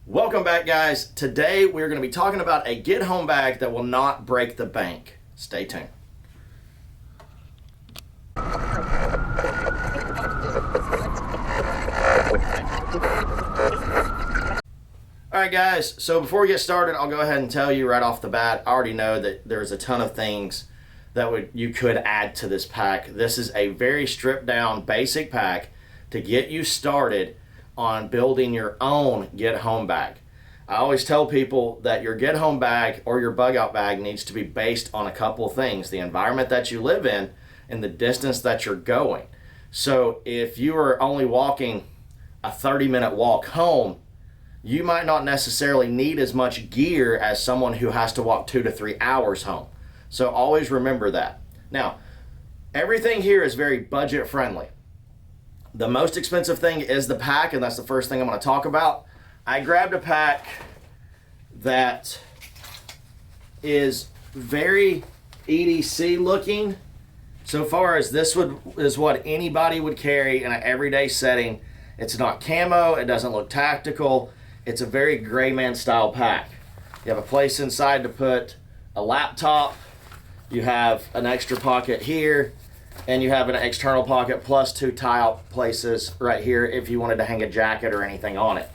Welcome back, guys. Today we're going to be talking about a get home bag that will not break the bank. Stay tuned. Alright guys, so before we get started, I'll go ahead and tell you right off the bat, I already know that there's a ton of things that you could add to this pack. This is a very stripped down basic pack to get you started on building your own get home bag. I always tell people that your get home bag or your bug out bag needs to be based on a couple of things: the environment that you live in and the distance that you're going. So if you are only walking a 30-minute walk home, you might not necessarily need as much gear as someone who has to walk 2 to 3 hours home. So always remember that. Now, everything here is very budget friendly. The most expensive thing is the pack, and that's the first thing I'm going to talk about. I grabbed a pack that is very EDC looking. So far as this is what anybody would carry in an everyday setting. It's not camo, it doesn't look tactical. It's a very gray man style pack. You have a place inside to put a laptop. You have an extra pocket here, and you have an external pocket plus 2 tie-out places right here if you wanted to hang a jacket or anything on it.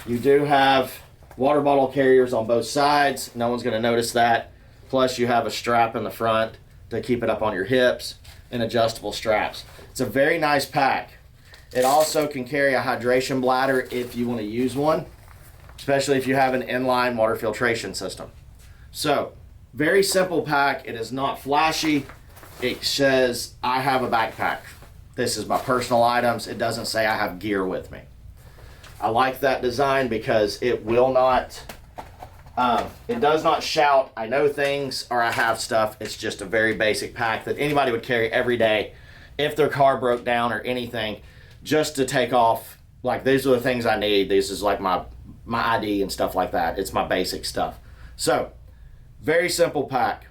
You do have water bottle carriers on both sides. No one's going to notice that. Plus you have a strap in the front to keep it up on your hips and adjustable straps. It's a very nice pack. It also can carry a hydration bladder if you want to use one, especially if you have an inline water filtration system. So, very simple pack. It is not flashy. It says, I have a backpack. This is my personal items. It doesn't say I have gear with me. I like that design because it will not, it does not shout, I know things or I have stuff. It's just a very basic pack that anybody would carry every day if their car broke down or anything, just to take off. Like, these are the things I need. This is like my ID and stuff like that. It's my basic stuff. So, very simple pack.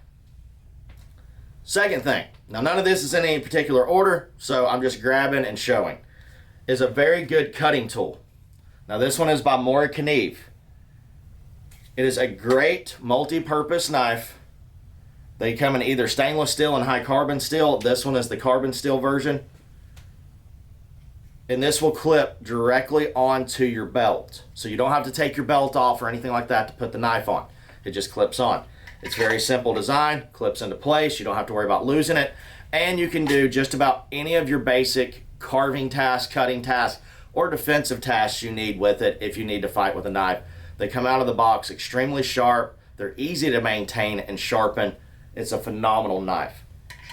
Second thing, now none of this is in any particular order, so I'm just grabbing and showing, is a very good cutting tool. Now this one is by Mora Kniv. It is a great multi-purpose knife. They come in either stainless steel and high carbon steel. This one is the carbon steel version. And this will clip directly onto your belt. So you don't have to take your belt off or anything like that to put the knife on. It just clips on. It's very simple design, clips into place. You don't have to worry about losing it. And you can do just about any of your basic carving tasks, cutting tasks, or defensive tasks you need with it if you need to fight with a knife. They come out of the box extremely sharp. They're easy to maintain and sharpen. It's a phenomenal knife.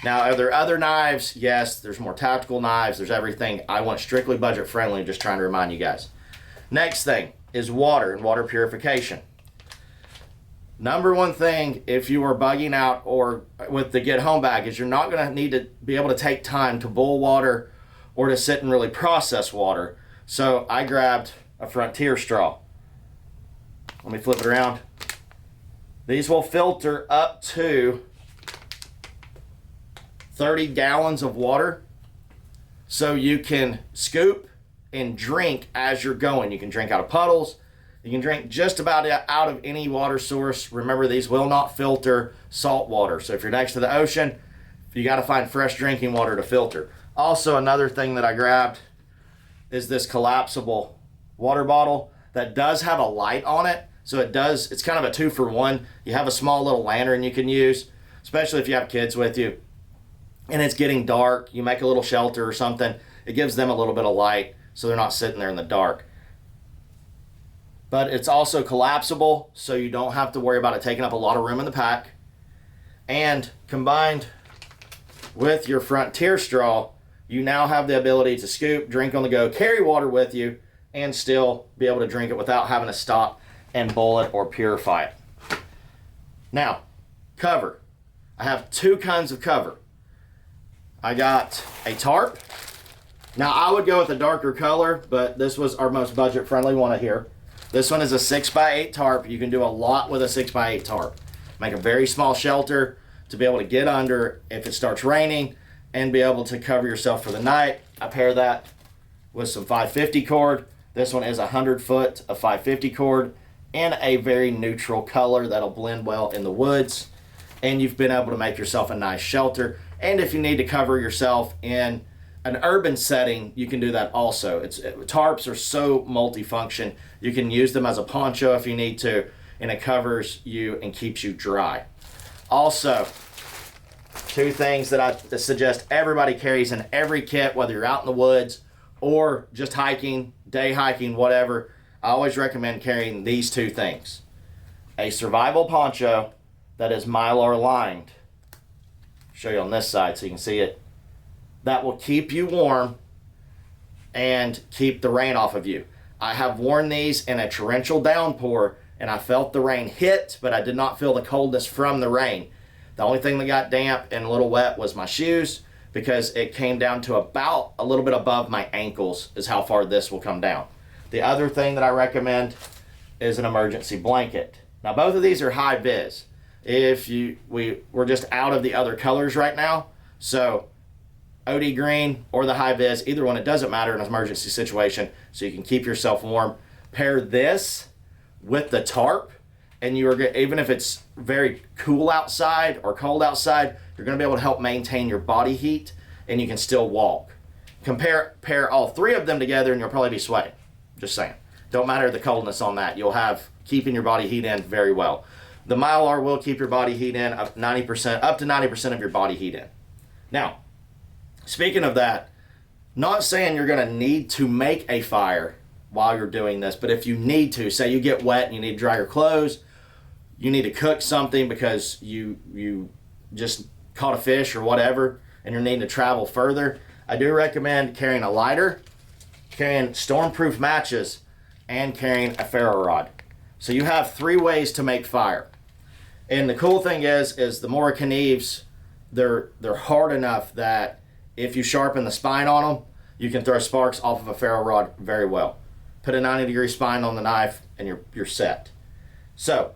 Now, are there other knives? Yes, there's more tactical knives. There's everything. I went strictly budget friendly, just trying to remind you guys. Next thing is water and water purification. Number one thing, if you are bugging out or with the get home bag, is you're not going to need to be able to take time to boil water or to sit and really process water. So I grabbed a Frontier straw. Let me flip it around. These will filter up to 30 gallons of water, so you can scoop and drink as you're going. You can drink out of puddles. You can drink just about out of any water source. Remember, these will not filter salt water. So if you're next to the ocean, you got to find fresh drinking water to filter. Also, another thing that I grabbed is this collapsible water bottle that does have a light on it. So it's kind of a 2-for-1. You have a small little lantern you can use, especially if you have kids with you and it's getting dark. You make a little shelter or something. It gives them a little bit of light so they're not sitting there in the dark. But it's also collapsible, so you don't have to worry about it taking up a lot of room in the pack. And combined with your Frontier straw, you now have the ability to scoop, drink on the go, carry water with you, and still be able to drink it without having to stop and boil it or purify it. Now, cover. I have 2 kinds of cover. I got a tarp. Now, I would go with a darker color, but this was our most budget-friendly one here. This one is a 6x8 tarp. You can do a lot with a 6x8 tarp. Make a very small shelter to be able to get under if it starts raining and be able to cover yourself for the night. I pair that with some 550 cord This one is 100 foot of 550 cord in a very neutral color that'll blend well in the woods. And you've been able to make yourself a nice shelter. And if you need to cover yourself in an urban setting, you can do that also. Tarps are so multifunction. You can use them as a poncho if you need to, and it covers you and keeps you dry. Also, two things that I suggest everybody carries in every kit, whether you're out in the woods or just hiking, day hiking, whatever. I always recommend carrying these two things. A survival poncho that is Mylar lined. Show you on this side so you can see it. That will keep you warm and keep the rain off of you. I have worn these in a torrential downpour and I felt the rain hit, but I did not feel the coldness from the rain. The only thing that got damp and a little wet was my shoes, because it came down to about a little bit above my ankles is how far this will come down. The other thing that I recommend is an emergency blanket. Now both of these are high vis. We're just out of the other colors right now, so OD green or the high vis, either one, it doesn't matter in an emergency situation, so you can keep yourself warm. Pair this with the tarp, and even if it's very cool outside or cold outside, you're going to be able to help maintain your body heat, and you can still walk. Pair all three of them together, and you'll probably be sweating. Just saying. Don't matter the coldness on that. You'll have keeping your body heat in very well. The Mylar will keep your body heat in up to 90% of your body heat in. Now, speaking of that, not saying you're going to need to make a fire while you're doing this, but if you need to, say you get wet and you need to dry your clothes, you need to cook something because you just caught a fish or whatever, and you're needing to travel further, I do recommend carrying a lighter, carrying stormproof matches, and carrying a ferro rod. So you have 3 ways to make fire. And the cool thing is the Morikaneeves, they're hard enough that if you sharpen the spine on them, you can throw sparks off of a ferro rod very well. Put a 90-degree spine on the knife and you're set. So,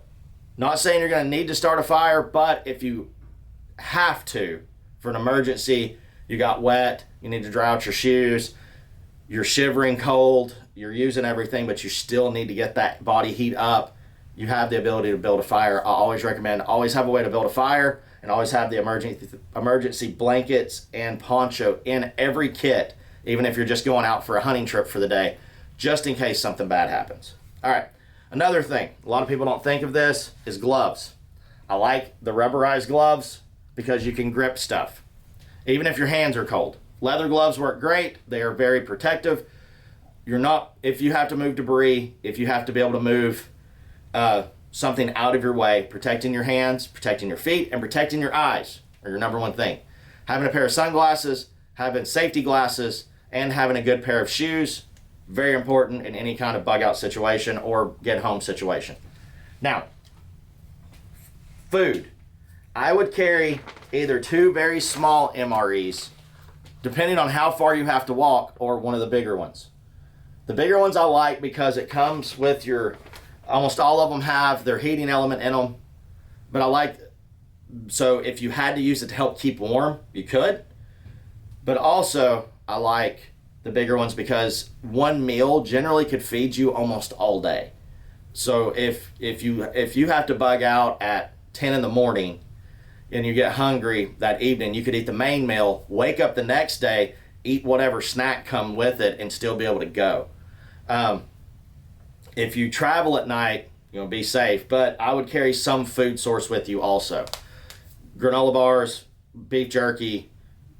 not saying you're going to need to start a fire, but if you have to, for an emergency, you got wet, you need to dry out your shoes, you're shivering cold, you're using everything, but you still need to get that body heat up, you have the ability to build a fire. I always recommend, always have a way to build a fire, and always have the emergency blankets and poncho in every kit, even if you're just going out for a hunting trip for the day, just in case something bad happens. All right, another thing, a lot of people don't think of this, is gloves. I like the rubberized gloves because you can grip stuff, even if your hands are cold. Leather gloves work great. They are very protective. If you have to move debris, if you have to be able to move something out of your way, protecting your hands, protecting your feet, and protecting your eyes are your number one thing. Having a pair of sunglasses, having safety glasses, and having a good pair of shoes, very important in any kind of bug out situation or get home situation. Now, food. I would carry either 2 very small MREs, depending on how far you have to walk, or one of the bigger ones. The bigger ones I like because it comes with almost all of them have their heating element in them, but so if you had to use it to help keep warm, you could. But also, I like the bigger ones because one meal generally could feed you almost all day. So if you have to bug out at 10 in the morning and you get hungry that evening, you could eat the main meal, wake up the next day, eat whatever snack come with it, and still be able to go. If you travel at night, be safe, but I would carry some food source with you also. Granola bars, beef jerky,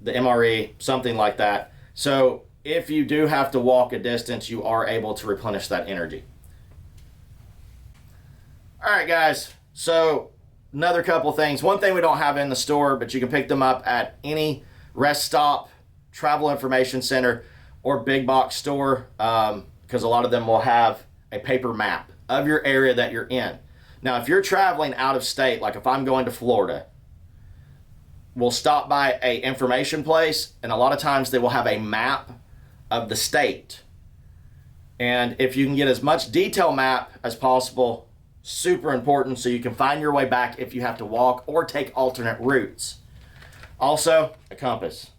the MRE, something like that. So if you do have to walk a distance, you are able to replenish that energy. All right, guys. So another couple things. One thing we don't have in the store, but you can pick them up at any rest stop, travel information center, or big box store, because a lot of them will have a paper map of your area that you're in. Now, if you're traveling out of state, like if I'm going to Florida, we'll stop by a information place, and a lot of times they will have a map of the state. And if you can get as much detail map as possible, super important, so you can find your way back if you have to walk or take alternate routes. Also, a compass.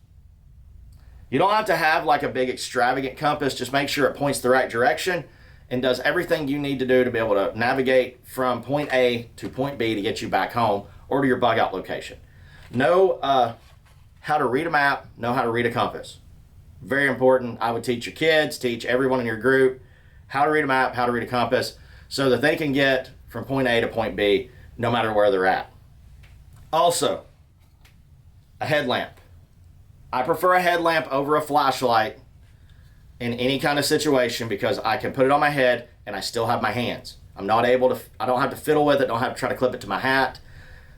You don't have to have like a big extravagant compass. Just make sure it points the right direction and does everything you need to do to be able to navigate from point A to point B to get you back home or to your bug out location. Know how to read a map, know how to read a compass. Very important. I would teach your kids, teach everyone in your group how to read a map, how to read a compass, so that they can get from point A to point B no matter where they're at. Also, a headlamp. I prefer a headlamp over a flashlight in any kind of situation because I can put it on my head and I still have my hands. I don't have to fiddle with it, don't have to try to clip it to my hat,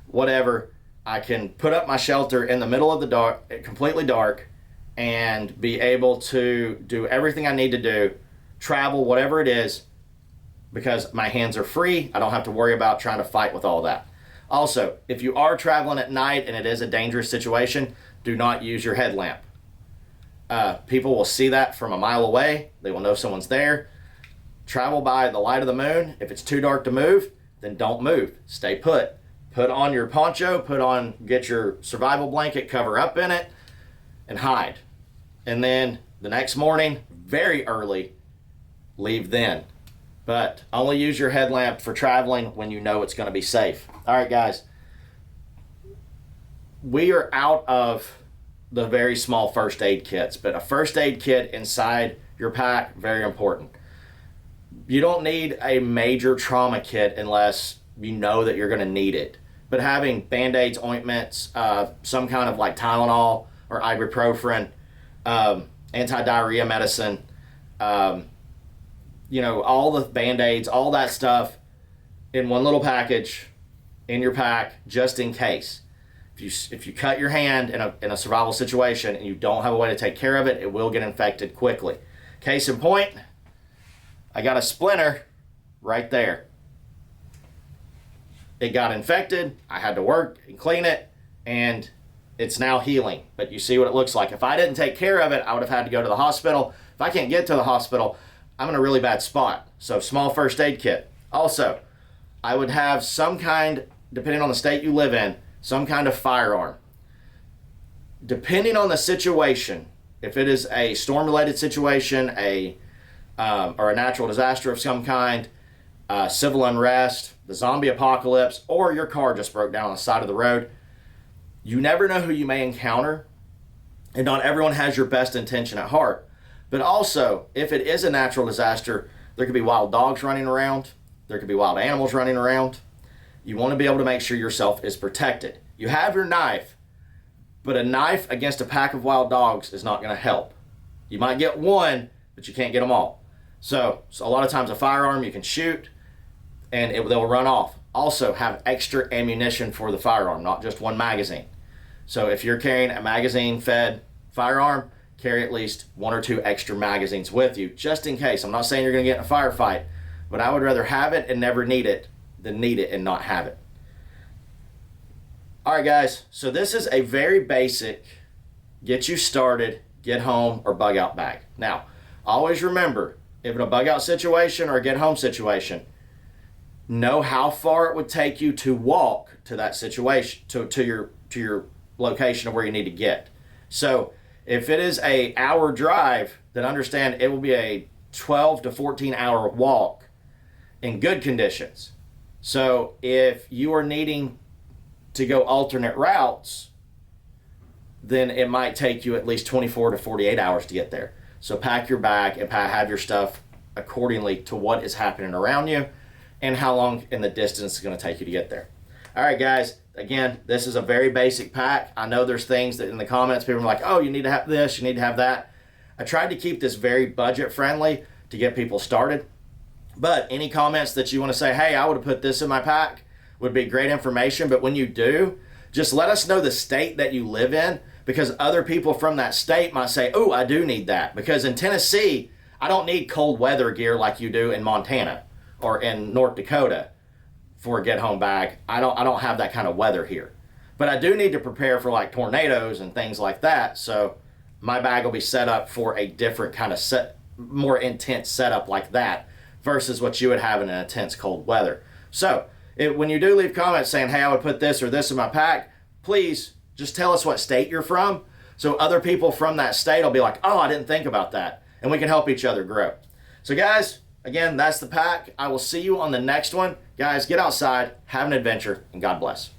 whatever. I can put up my shelter in the middle of the dark, completely dark, and be able to do everything I need to do, travel, whatever it is, because my hands are free. I don't have to worry about trying to fight with all that. Also, if you are traveling at night and it is a dangerous situation, do not use your headlamp. People will see that from a mile away. They will know someone's there. Travel by the light of the moon. If it's too dark to move, then don't move. Stay put. Put on your poncho, get your survival blanket, cover up in it, and hide. And then the next morning, very early, leave then. But only use your headlamp for traveling when you know it's going to be safe. All right, guys. We are out of the very small first aid kits, but a first aid kit inside your pack, very important. You don't need a major trauma kit unless you know that you're going to need it. But having Band-Aids, ointments, some kind of like Tylenol or ibuprofen, anti-diarrhea medicine, all the Band-Aids, all that stuff in one little package in your pack, just in case. If you cut your hand in a survival situation and you don't have a way to take care of it, it will get infected quickly. Case in point, I got a splinter right there. It got infected. I had to work and clean it, and it's now healing. But you see what it looks like. If I didn't take care of it, I would have had to go to the hospital. If I can't get to the hospital, I'm in a really bad spot. So small first aid kit. Also, I would have some kind, depending on the state you live in, some kind of firearm. Depending on the situation, if it is a storm-related situation, or a natural disaster of some kind, civil unrest, the zombie apocalypse, or your car just broke down on the side of the road, you never know who you may encounter, and not everyone has your best intention at heart. But also, if it is a natural disaster, there could be wild dogs running around, there could be wild animals running around. You want to be able to make sure yourself is protected. You have your knife, but a knife against a pack of wild dogs is not going to help. You might get one, but you can't get them all. So a lot of times a firearm you can shoot and they'll run off. Also, have extra ammunition for the firearm, not just one magazine. So if you're carrying a magazine-fed firearm, carry at least 1 or 2 extra magazines with you, just in case. I'm not saying you're going to get in a firefight, but I would rather have it and never need it than need it and not have it. All right, guys, so this is a very basic get you started, get home, or bug out bag. Now, always remember, if in a bug out situation or a get home situation, know how far it would take you to walk to that situation, to your location of where you need to get. So if it is a hour drive, then understand it will be a 12 to 14 hour walk in good conditions. So if you are needing to go alternate routes, then it might take you at least 24 to 48 hours to get there. So pack your bag and have your stuff accordingly to what is happening around you and how long in the distance it's going to take you to get there. All right, guys, again, this is a very basic pack. I know there's things that in the comments people are like, oh, you need to have this, you need to have that. I tried to keep this very budget friendly to get people started. But any comments that you want to say, hey, I would have put this in my pack, would be great information. But when you do, just let us know the state that you live in, because other people from that state might say, oh, I do need that. Because in Tennessee, I don't need cold weather gear like you do in Montana or in North Dakota for a get home bag. I don't have that kind of weather here. But I do need to prepare for like tornadoes and things like that. So my bag will be set up for a different kind of more intense setup like that versus what you would have in an intense cold weather. So when you do leave comments saying, hey, I would put this or this in my pack, please just tell us what state you're from So other people from that state will be like, oh, I didn't think about that. And we can help each other grow. So guys, again, that's the pack. I will see you on the next one. Guys, get outside, have an adventure, and God bless.